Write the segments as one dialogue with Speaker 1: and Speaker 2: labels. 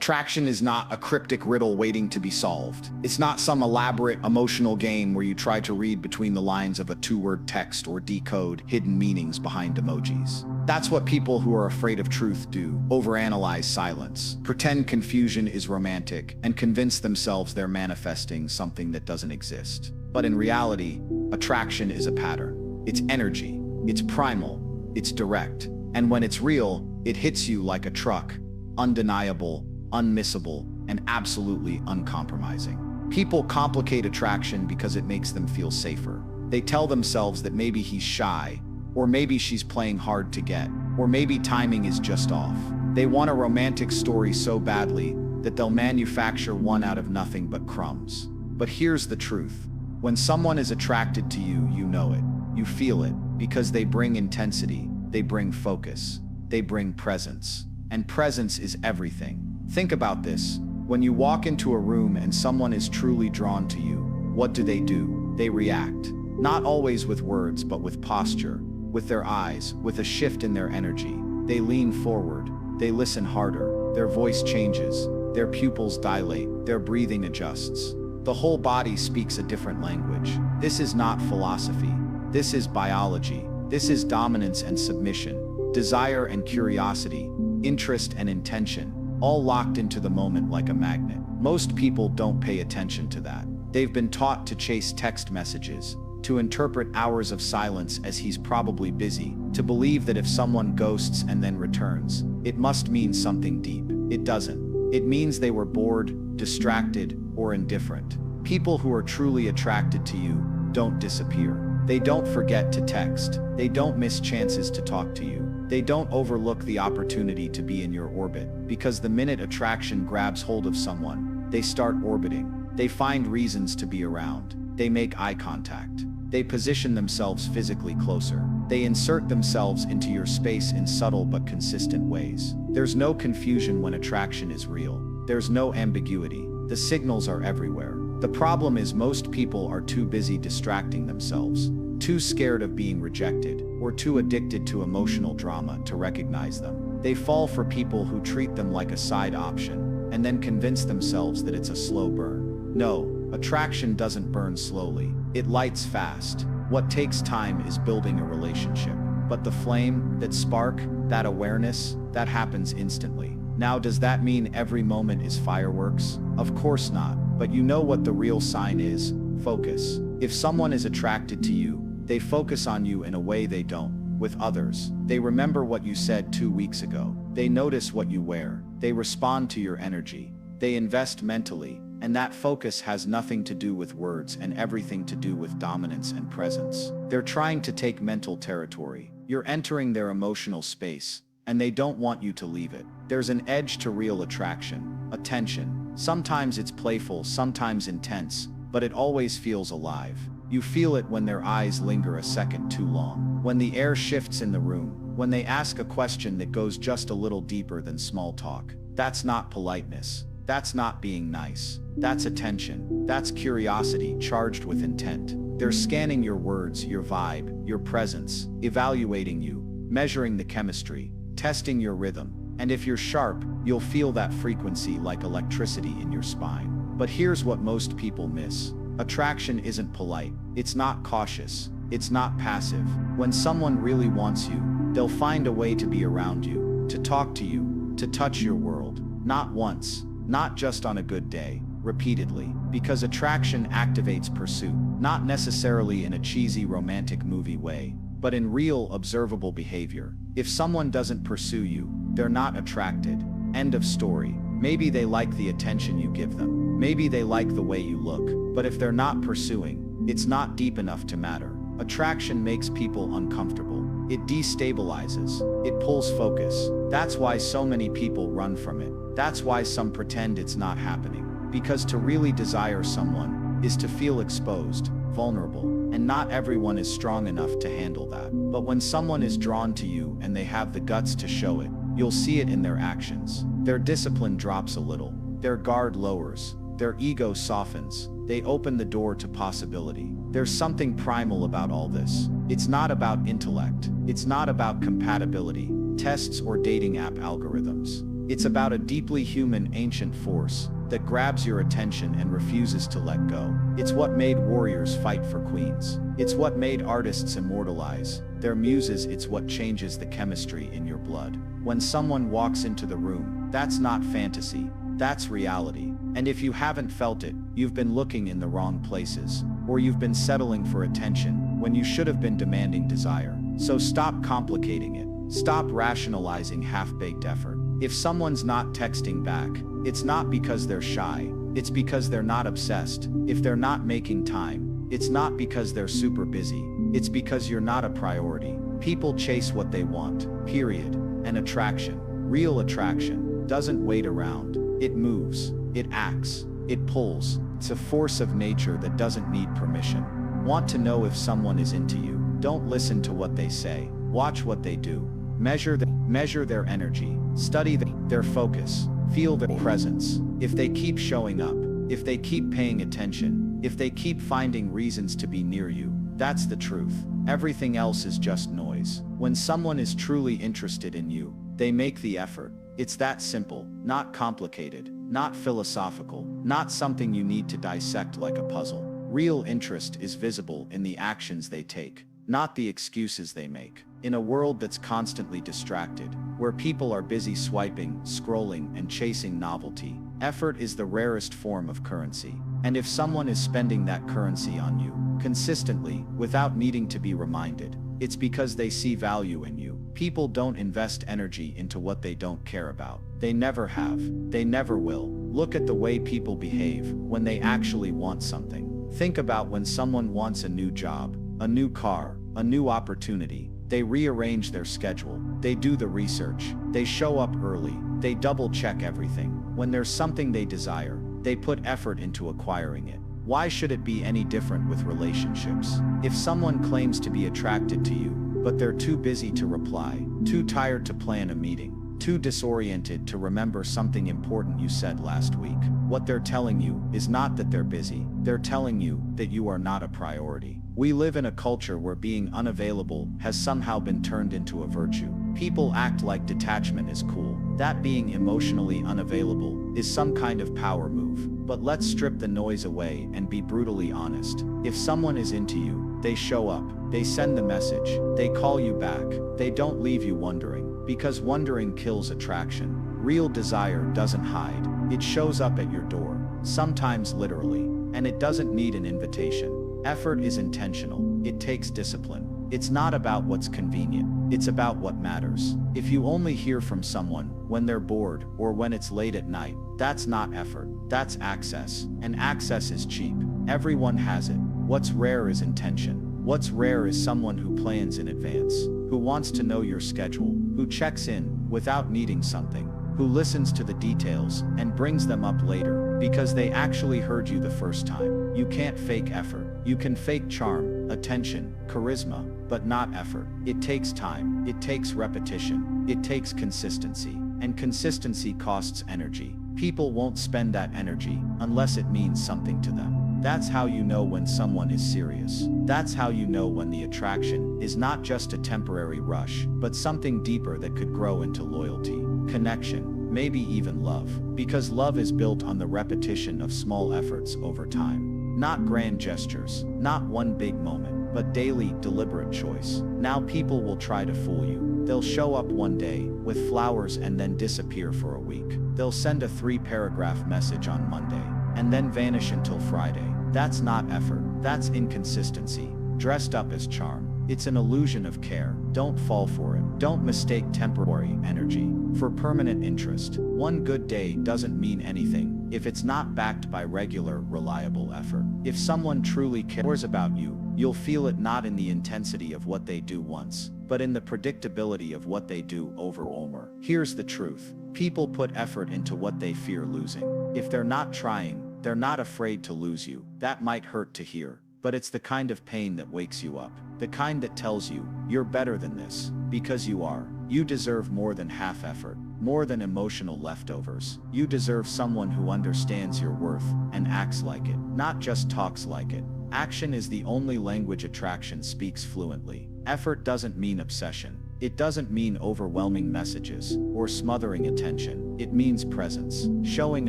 Speaker 1: Attraction is not a cryptic riddle waiting to be solved. It's not some elaborate emotional game where you try to read between the lines of a two-word text or decode hidden meanings behind emojis. That's what people who are afraid of truth do: overanalyze silence, pretend confusion is romantic, and convince themselves they're manifesting something that doesn't exist. But in reality, attraction is a pattern. It's energy, it's primal, it's direct. And when it's real, it hits you like a truck, undeniable, unmissable, and absolutely uncompromising. People complicate attraction because it makes them feel safer. They tell themselves that maybe he's shy, or maybe she's playing hard to get, or maybe timing is just off. They want a romantic story so badly that they'll manufacture one out of nothing but crumbs. But here's the truth. When someone is attracted to you, you know it. You feel it, because they bring intensity, they bring focus, they bring presence. And presence is everything. Think about this. When you walk into a room and someone is truly drawn to you, what do? They react. Not always with words, but with posture, with their eyes, with a shift in their energy. They lean forward, they listen harder, their voice changes, their pupils dilate, their breathing adjusts. The whole body speaks a different language. This is not philosophy. This is biology. This is dominance and submission, desire and curiosity, interest and intention, all locked into the moment like a magnet. Most people don't pay attention to that. They've been taught to chase text messages, to interpret hours of silence as he's probably busy, to believe that if someone ghosts and then returns, it must mean something deep. It doesn't. It means they were bored, distracted, or indifferent. People who are truly attracted to you don't disappear. They don't forget to text. They don't miss chances to talk to you. They don't overlook the opportunity to be in your orbit, because the minute attraction grabs hold of someone, they start orbiting. They find reasons to be around. They make eye contact. They position themselves physically closer. They insert themselves into your space in subtle but consistent ways. There's no confusion when attraction is real. There's no ambiguity. The signals are everywhere. The problem is most people are too busy distracting themselves, too scared of being rejected, or too addicted to emotional drama to recognize them. They fall for people who treat them like a side option, and then convince themselves that it's a slow burn. No, attraction doesn't burn slowly. It lights fast. What takes time is building a relationship. But the flame, that spark, that awareness, that happens instantly. Now, does that mean every moment is fireworks? Of course not. But you know what the real sign is: focus. If someone is attracted to you, they focus on you in a way they don't with others. They remember what you said 2 weeks ago. They notice what you wear. They respond to your energy. They invest mentally, and that focus has nothing to do with words and everything to do with dominance and presence. They're trying to take mental territory. You're entering their emotional space, and they don't want you to leave it. There's an edge to real attraction, attention. Sometimes it's playful, sometimes intense, but it always feels alive. You feel it when their eyes linger a second too long, when the air shifts in the room, when they ask a question that goes just a little deeper than small talk. That's not politeness. That's not being nice. That's attention. That's curiosity charged with intent. They're scanning your words, your vibe, your presence, evaluating you, measuring the chemistry, testing your rhythm. And if you're sharp, you'll feel that frequency like electricity in your spine. But here's what most people miss. Attraction isn't polite. It's not cautious. It's not passive. When someone really wants you, they'll find a way to be around you, to talk to you, to touch your world. Not once, not just on a good day, repeatedly. Because attraction activates pursuit, not necessarily in a cheesy romantic movie way, but in real, observable behavior. If someone doesn't pursue you, they're not attracted. End of story. Maybe they like the attention you give them. Maybe they like the way you look. But if they're not pursuing, it's not deep enough to matter. Attraction makes people uncomfortable. It destabilizes. It pulls focus. That's why so many people run from it. That's why some pretend it's not happening. Because to really desire someone is to feel exposed, vulnerable, and not everyone is strong enough to handle that. But when someone is drawn to you and they have the guts to show it, you'll see it in their actions. Their discipline drops a little. Their guard lowers. Their ego softens. They open the door to possibility. There's something primal about all this. It's not about intellect. It's not about compatibility, tests, or dating app algorithms. It's about a deeply human ancient force that grabs your attention and refuses to let go. It's what made warriors fight for queens. It's what made artists immortalize their muses. It's what changes the chemistry in your blood. When someone walks into the room, that's not fantasy, that's reality. And if you haven't felt it, you've been looking in the wrong places, or you've been settling for attention when you should have been demanding desire. So stop complicating it. Stop rationalizing half-baked effort. If someone's not texting back, it's not because they're shy, it's because they're not obsessed. If they're not making time, it's not because they're super busy, it's because you're not a priority. People chase what they want, period. And attraction, real attraction, doesn't wait around. It moves, it acts, it pulls. It's a force of nature that doesn't need permission. Want to know if someone is into you? Don't listen to what they say, watch what they do. Measure their energy, study their focus, feel their presence. If they keep showing up, if they keep paying attention, if they keep finding reasons to be near you, that's the truth. Everything else is just noise. When someone is truly interested in you, they make the effort. It's that simple, not complicated, not philosophical, not something you need to dissect like a puzzle. Real interest is visible in the actions they take, not the excuses they make. In a world that's constantly distracted, where people are busy swiping, scrolling, and chasing novelty, effort is the rarest form of currency. And if someone is spending that currency on you, consistently, without needing to be reminded, it's because they see value in you. People don't invest energy into what they don't care about. They never have. They never will. Look at the way people behave when they actually want something. Think about when someone wants a new job, a new car, a new opportunity. They rearrange their schedule, they do the research, they show up early, they double-check everything. When there's something they desire, they put effort into acquiring it. Why should it be any different with relationships? If someone claims to be attracted to you, but they're too busy to reply, too tired to plan a meeting, too disoriented to remember something important you said last week, what they're telling you is not that they're busy, they're telling you that you are not a priority. We live in a culture where being unavailable has somehow been turned into a virtue. People act like detachment is cool. That being emotionally unavailable is some kind of power move. But let's strip the noise away and be brutally honest. If someone is into you, they show up, they send the message, they call you back, they don't leave you wondering, because wondering kills attraction. Real desire doesn't hide. It shows up at your door, sometimes literally, and it doesn't need an invitation. Effort is intentional. It takes discipline. It's not about what's convenient. It's about what matters. If you only hear from someone when they're bored or when it's late at night, that's not effort. That's access. And access is cheap. Everyone has it. What's rare is intention. What's rare is someone who plans in advance, who wants to know your schedule, who checks in without needing something, who listens to the details and brings them up later because they actually heard you the first time. You can't fake effort. You can fake charm, attention, charisma, but not effort. It takes time, it takes repetition, it takes consistency, and consistency costs energy. People won't spend that energy unless it means something to them. That's how you know when someone is serious. That's how you know when the attraction is not just a temporary rush, but something deeper that could grow into loyalty, connection, maybe even love. Because love is built on the repetition of small efforts over time. Not grand gestures, not one big moment, but daily, deliberate choice. Now people will try to fool you. They'll show up one day with flowers and then disappear for a week. They'll send a 3-paragraph message on Monday and then vanish until Friday. That's not effort. That's inconsistency, dressed up as charm. It's an illusion of care. Don't fall for it. Don't mistake temporary energy for permanent interest. One good day doesn't mean anything if it's not backed by regular, reliable effort. If someone truly cares about you, you'll feel it not in the intensity of what they do once, but in the predictability of what they do over and over. Here's the truth. People put effort into what they fear losing. If they're not trying, they're not afraid to lose you. That might hurt to hear, but it's the kind of pain that wakes you up. The kind that tells you, you're better than this, because you are. You deserve more than half effort, more than emotional leftovers. You deserve someone who understands your worth and acts like it, not just talks like it. Action is the only language attraction speaks fluently. Effort doesn't mean obsession. It doesn't mean overwhelming messages or smothering attention. It means presence, showing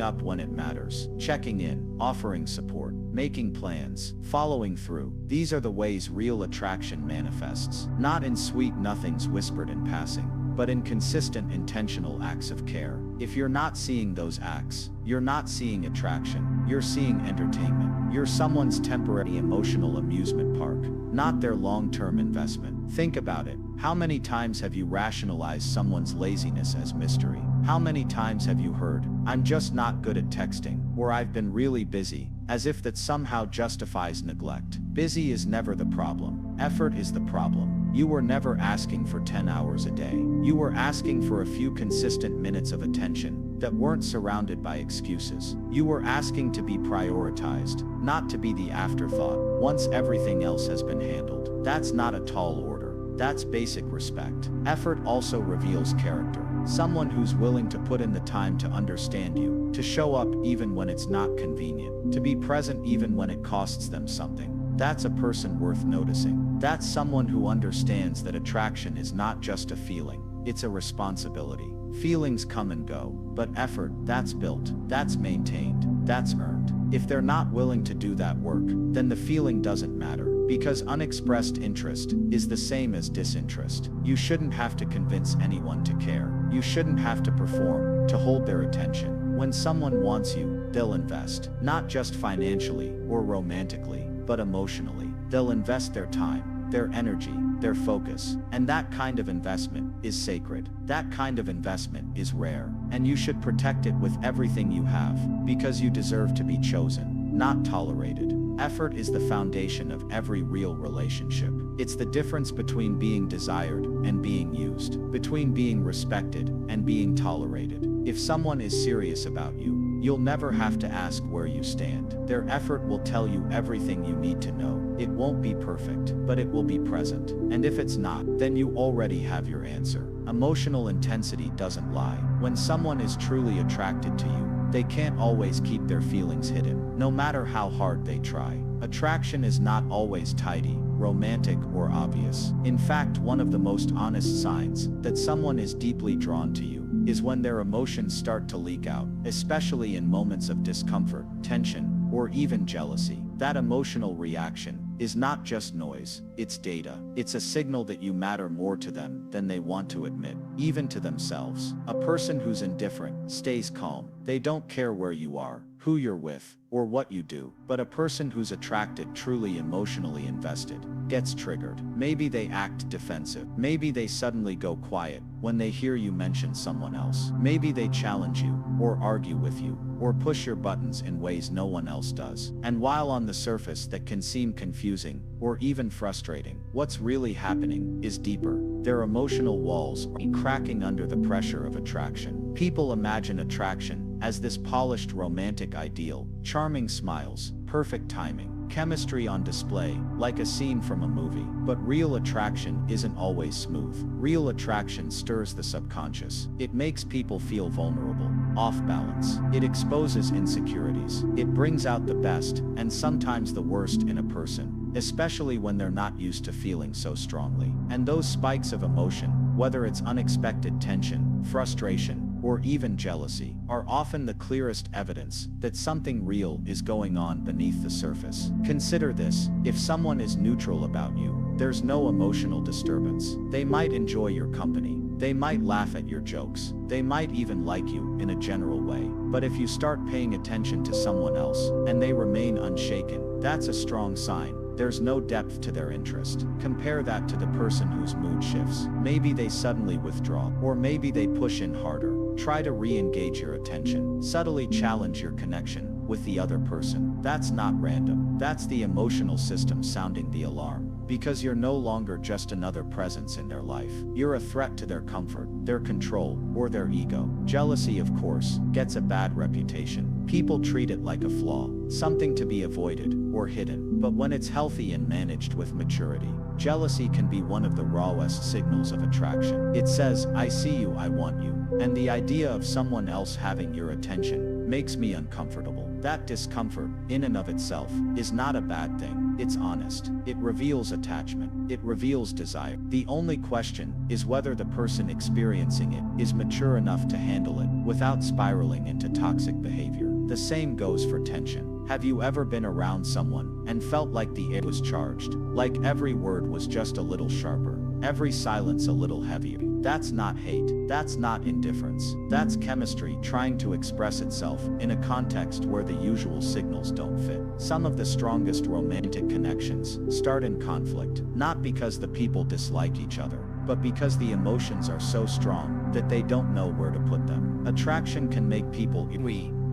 Speaker 1: up when it matters, checking in, offering support, making plans, following through. These are the ways real attraction manifests, not in sweet nothings whispered in passing, but in consistent intentional acts of care. If you're not seeing those acts, you're not seeing attraction, you're seeing entertainment. You're someone's temporary emotional amusement park, not their long-term investment. Think about it. How many times have you rationalized someone's laziness as mystery? How many times have you heard, "I'm just not good at texting," or "I've been really busy," as if that somehow justifies neglect? Busy is never the problem. Effort is the problem. You were never asking for 10 hours a day. You were asking for a few consistent minutes of attention that weren't surrounded by excuses. You were asking to be prioritized, not to be the afterthought once everything else has been handled. That's not a tall order. That's basic respect. Effort also reveals character. Someone who's willing to put in the time to understand you, to show up even when it's not convenient, to be present even when it costs them something. That's a person worth noticing. That's someone who understands that attraction is not just a feeling, it's a responsibility. Feelings come and go, but effort, that's built, that's maintained, that's earned. If they're not willing to do that work, then the feeling doesn't matter, because unexpressed interest is the same as disinterest. You shouldn't have to convince anyone to care. You shouldn't have to perform to hold their attention. When someone wants you, they'll invest, not just financially or romantically, but emotionally. They'll invest their time, their energy, their focus, and that kind of investment is sacred. That kind of investment is rare, and you should protect it with everything you have, because you deserve to be chosen, not tolerated. Effort is the foundation of every real relationship. It's the difference between being desired and being used, between being respected and being tolerated. If someone is serious about you, you'll never have to ask where you stand. Their effort will tell you everything you need to know. It won't be perfect, but it will be present. And if it's not, then you already have your answer. Emotional intensity doesn't lie. When someone is truly attracted to you, they can't always keep their feelings hidden, no matter how hard they try. Attraction is not always tidy, romantic, or obvious. In fact, one of the most honest signs that someone is deeply drawn to you is when their emotions start to leak out, especially in moments of discomfort, tension, or even jealousy. That emotional reaction is not just noise, it's data. It's a signal that you matter more to them than they want to admit, even to themselves. A person who's indifferent stays calm. They don't care where you are, who you're with, or what you do. But a person who's attracted, truly emotionally invested, gets triggered. Maybe they act defensive. Maybe they suddenly go quiet when they hear you mention someone else. Maybe they challenge you, or argue with you, or push your buttons in ways no one else does. And while on the surface that can seem confusing, or even frustrating, what's really happening is deeper. Their emotional walls are cracking under the pressure of attraction. People imagine attraction as this polished romantic ideal, charming smiles, perfect timing, chemistry on display, like a scene from a movie. But real attraction isn't always smooth. Real attraction stirs the subconscious. It makes people feel vulnerable, off balance. It exposes insecurities. It brings out the best, and sometimes the worst in a person, especially when they're not used to feeling so strongly. And those spikes of emotion, whether it's unexpected tension, frustration, or even jealousy, are often the clearest evidence that something real is going on beneath the surface. Consider this: if someone is neutral about you, there's no emotional disturbance. They might enjoy your company, they might laugh at your jokes, they might even like you in a general way. But if you start paying attention to someone else, and they remain unshaken, that's a strong sign. There's no depth to their interest. Compare that to the person whose mood shifts. Maybe they suddenly withdraw, or maybe they push in harder. Try to re-engage your attention. Subtly challenge your connection with the other person. That's not random. That's the emotional system sounding the alarm. Because you're no longer just another presence in their life. You're a threat to their comfort, their control, or their ego. Jealousy, of course, gets a bad reputation. People treat it like a flaw, something to be avoided or hidden. But when it's healthy and managed with maturity, jealousy can be one of the rawest signals of attraction. It says, "I see you, I want you." And the idea of someone else having your attention makes me uncomfortable. That discomfort, in and of itself, is not a bad thing. It's honest. It reveals attachment. It reveals desire. The only question is whether the person experiencing it is mature enough to handle it without spiraling into toxic behavior. The same goes for tension. Have you ever been around someone and felt like the air was charged? Like every word was just a little sharper, every silence a little heavier? That's not hate. That's not indifference. That's chemistry trying to express itself in a context where the usual signals don't fit. Some of the strongest romantic connections start in conflict, not because the people dislike each other, but because the emotions are so strong that they don't know where to put them. Attraction can make people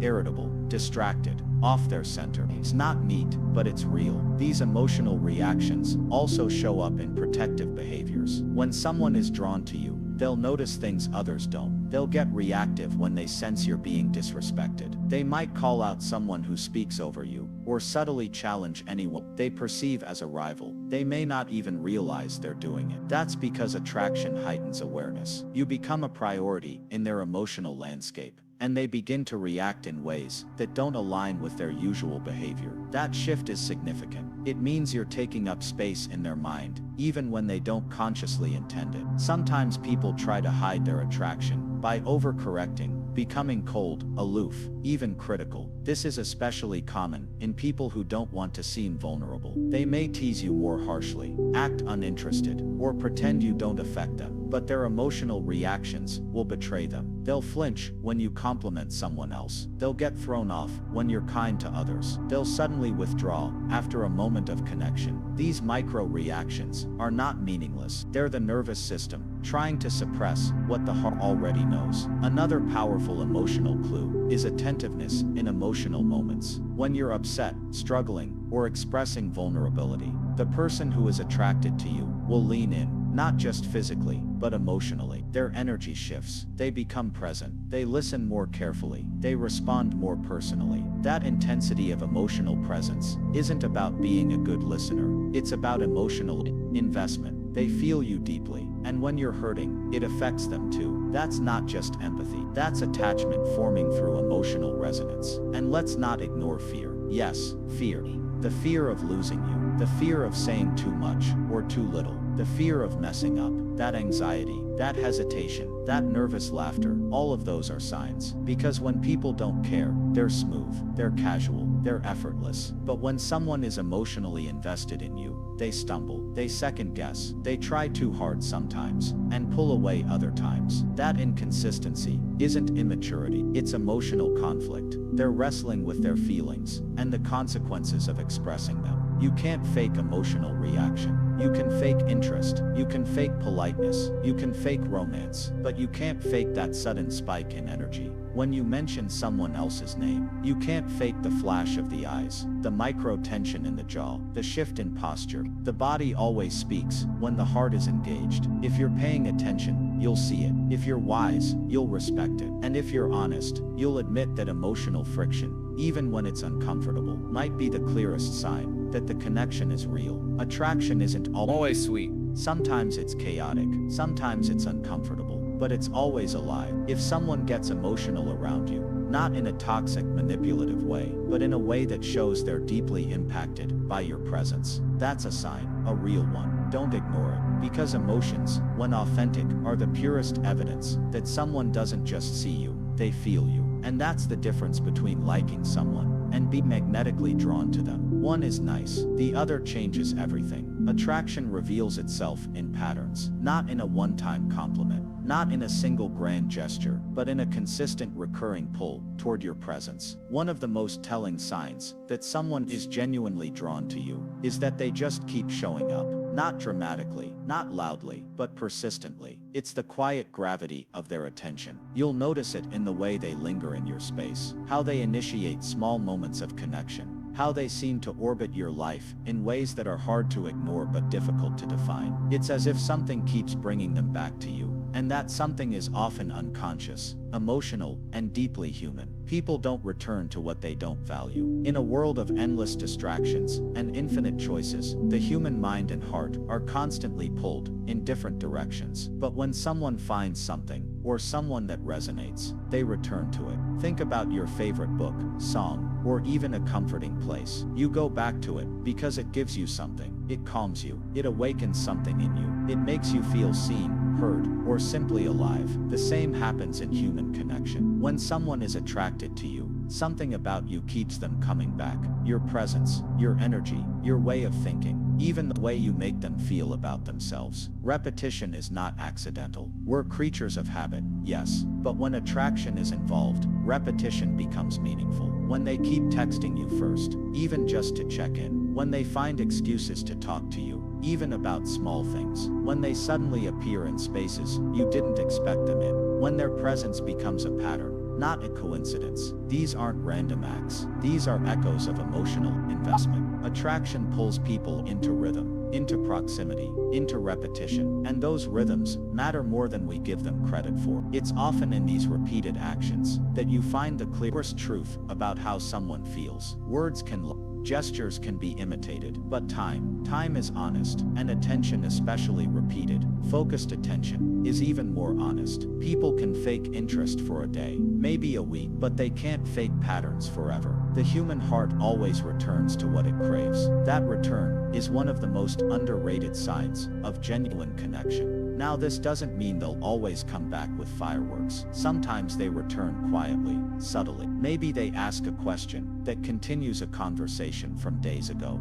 Speaker 1: irritable, distracted, off their center. It's not neat, but it's real. These emotional reactions also show up in protective behaviors. When someone is drawn to you, they'll notice things others don't. They'll get reactive when they sense you're being disrespected. They might call out someone who speaks over you, or subtly challenge anyone they perceive as a rival. They may not even realize they're doing it. That's because attraction heightens awareness. You become a priority in their emotional landscape, and they begin to react in ways that don't align with their usual behavior. That shift is significant. It means you're taking up space in their mind, even when they don't consciously intend it. Sometimes people try to hide their attraction by overcorrecting, becoming cold, aloof, even critical. This is especially common in people who don't want to seem vulnerable. They may tease you more harshly, act uninterested, or pretend you don't affect them, but their emotional reactions will betray them. They'll flinch when you compliment someone else. They'll get thrown off when you're kind to others. They'll suddenly withdraw after a moment of connection. These micro reactions are not meaningless. They're the nervous system trying to suppress what the heart already knows. Another powerful emotional clue is attentiveness in emotional moments. When you're upset, struggling, or expressing vulnerability, the person who is attracted to you will lean in, not just physically, but emotionally. Their energy shifts. They become present. They listen more carefully. They respond more personally. That intensity of emotional presence isn't about being a good listener. It's about emotional investment. They feel you deeply, and when you're hurting, it affects them too. That's not just empathy. That's attachment forming through emotional resonance. And let's not ignore fear. Yes, fear. The fear of losing you. The fear of saying too much or too little. The fear of messing up. That anxiety, that hesitation, that nervous laughter, all of those are signs. Because when people don't care, they're smooth, they're casual, they're effortless. But when someone is emotionally invested in you, they stumble, they second guess, they try too hard sometimes, and pull away other times. That inconsistency isn't immaturity, it's emotional conflict. They're wrestling with their feelings and the consequences of expressing them. You can't fake emotional reaction. You can fake interest, you can fake politeness, you can fake romance, but you can't fake that sudden spike in energy. When you mention someone else's name, you can't fake the flash of the eyes, the micro tension in the jaw, the shift in posture. The body always speaks when the heart is engaged. If you're paying attention, you'll see it. If you're wise, you'll respect it. And if you're honest, you'll admit that emotional friction, even when it's uncomfortable, might be the clearest sign that the connection is real. Attraction isn't always sweet. Sometimes it's chaotic, sometimes it's uncomfortable, but it's always alive. If someone gets emotional around you, not in a toxic, manipulative way, but in a way that shows they're deeply impacted by your presence, that's a sign, a real one. Don't ignore it, because emotions, when authentic, are the purest evidence that someone doesn't just see you, they feel you. And that's the difference between liking someone and being magnetically drawn to them. One is nice, the other changes everything. Attraction reveals itself in patterns, not in a one-time compliment, not in a single grand gesture, but in a consistent recurring pull toward your presence. One of the most telling signs that someone is genuinely drawn to you is that they just keep showing up. Not dramatically, not loudly, but persistently. It's the quiet gravity of their attention. You'll notice it in the way they linger in your space, how they initiate small moments of connection, how they seem to orbit your life in ways that are hard to ignore but difficult to define. It's as if something keeps bringing them back to you, and that something is often unconscious, emotional, and deeply human. People don't return to what they don't value. In a world of endless distractions and infinite choices, the human mind and heart are constantly pulled in different directions. But when someone finds something or someone that resonates, they return to it. Think about your favorite book, song, or even a comforting place. You go back to it because it gives you something. It calms you. It awakens something in you. It makes you feel seen, heard, or simply alive. The same happens in human connection. When someone is attracted to you, something about you keeps them coming back. Your presence, your energy, your way of thinking, even the way you make them feel about themselves. Repetition is not accidental. We're creatures of habit, yes, but when attraction is involved, repetition becomes meaningful. When they keep texting you first, even just to check in. When they find excuses to talk to you, even about small things. When they suddenly appear in spaces you didn't expect them in. When their presence becomes a pattern, not a coincidence. These aren't random acts. These are echoes of emotional investment. Attraction pulls people into rhythm, into proximity, into repetition, and those rhythms matter more than we give them credit for. It's often in these repeated actions that you find the clearest truth about how someone feels. Words can lie. Gestures can be imitated, but time is honest, and attention, especially repeated, focused attention, is even more honest. People can fake interest for a day, maybe a week, but they can't fake patterns forever. The human heart always returns to what it craves. That return is one of the most underrated signs of genuine connection. Now, this doesn't mean they'll always come back with fireworks. Sometimes they return quietly, subtly. Maybe they ask a question that continues a conversation from days ago.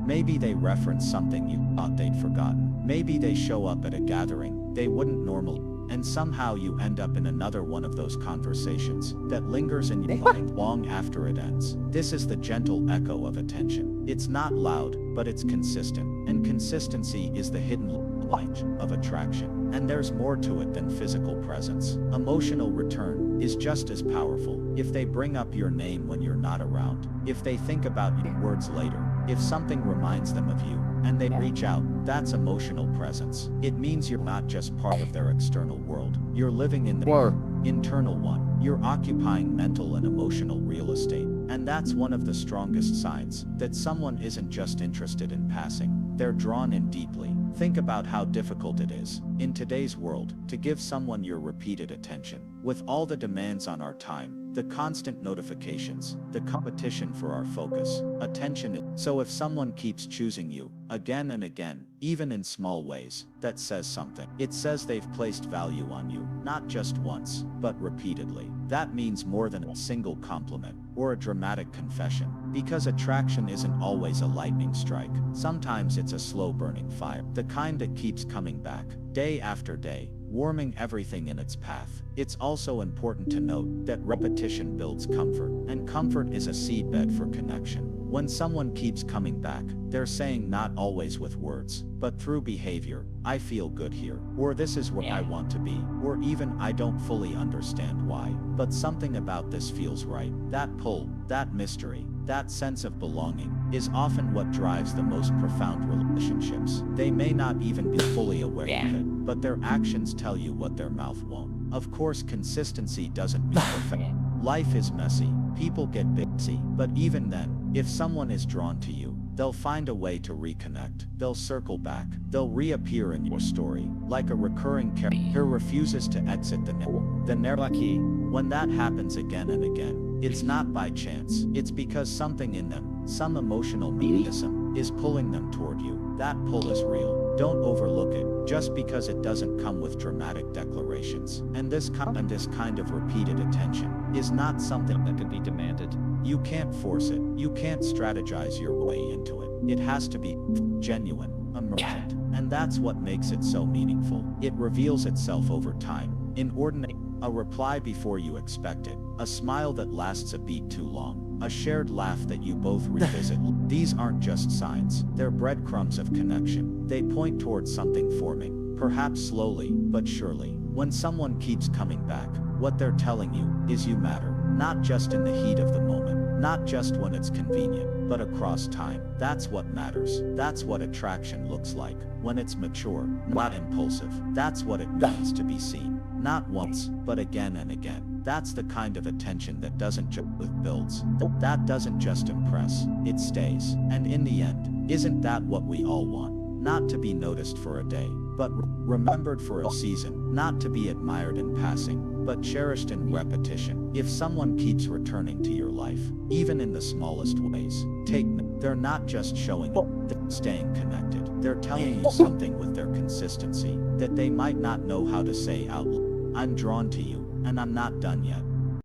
Speaker 1: Maybe they reference something you thought they'd forgotten. Maybe they show up at a gathering they wouldn't normally, and somehow you end up in another one of those conversations that lingers in your mind long after it ends. This is the gentle echo of attention. It's not loud, but it's consistent, and consistency is the hidden light of attraction. And there's more to it than physical presence. Emotional return is just as powerful. If they bring up your name when you're not around, if they think about your words later, if something reminds them of you, and they reach out, that's emotional presence. It means you're not just part of their external world. You're living in their internal one. You're occupying mental and emotional real estate. And that's one of the strongest signs that someone isn't just interested in passing. They're drawn in deeply. Think about how difficult it is, in today's world, to give someone your repeated attention. With all the demands on our time, the constant notifications, the competition for our focus, attention. So if someone keeps choosing you, again and again, even in small ways, that says something. It says they've placed value on you, not just once, but repeatedly. That means more than a single compliment or a dramatic confession, because attraction isn't always a lightning strike. Sometimes it's a slow burning fire, the kind that keeps coming back, day after day, warming everything in its path. It's also important to note that repetition builds comfort, and comfort is a seedbed for connection. When someone keeps coming back, they're saying, not always with words, but through behavior, I feel good here, or this is where I want to be, or even I don't fully understand why, but something about this feels right. That pull, that mystery, that sense of belonging, is often what drives the most profound relationships. They may not even be fully aware of it, but their actions tell you what their mouth won't. Of course, consistency doesn't mean perfect. Life is messy, people get busy, but even then, if someone is drawn to you, they'll find a way to reconnect. They'll circle back. They'll reappear in your story, like a recurring character who refuses to exit the narrative. When that happens again and again, it's not by chance. It's because something in them, some emotional mechanism, is pulling them toward you. That pull is real. Don't overlook it, just because it doesn't come with dramatic declarations. And this kind of repeated attention is not something that can be demanded. You can't force it. You can't strategize your way into it. It has to be genuine, emergent. And that's what makes it so meaningful. It reveals itself over time. Inordinate, a reply before you expect it, a smile that lasts a beat too long, a shared laugh that you both revisit. These aren't just signs, they're breadcrumbs of connection. They point towards something forming, perhaps slowly, but surely. When someone keeps coming back, what they're telling you is you matter, not just in the heat of the moment, not just when it's convenient, but across time. That's what matters. That's what attraction looks like, when it's mature, not impulsive. That's what it means to be seen. Not once, but again and again. That's the kind of attention that doesn't just builds. That doesn't just impress, it stays. And in the end, isn't that what we all want? Not to be noticed for a day, but remembered for a season, not to be admired in passing, but cherished in repetition. If someone keeps returning to your life, even in the smallest ways, they're not just showing it, they're staying connected. They're telling you something with their consistency that they might not know how to say out loud. I'm drawn to you, and I'm not done yet.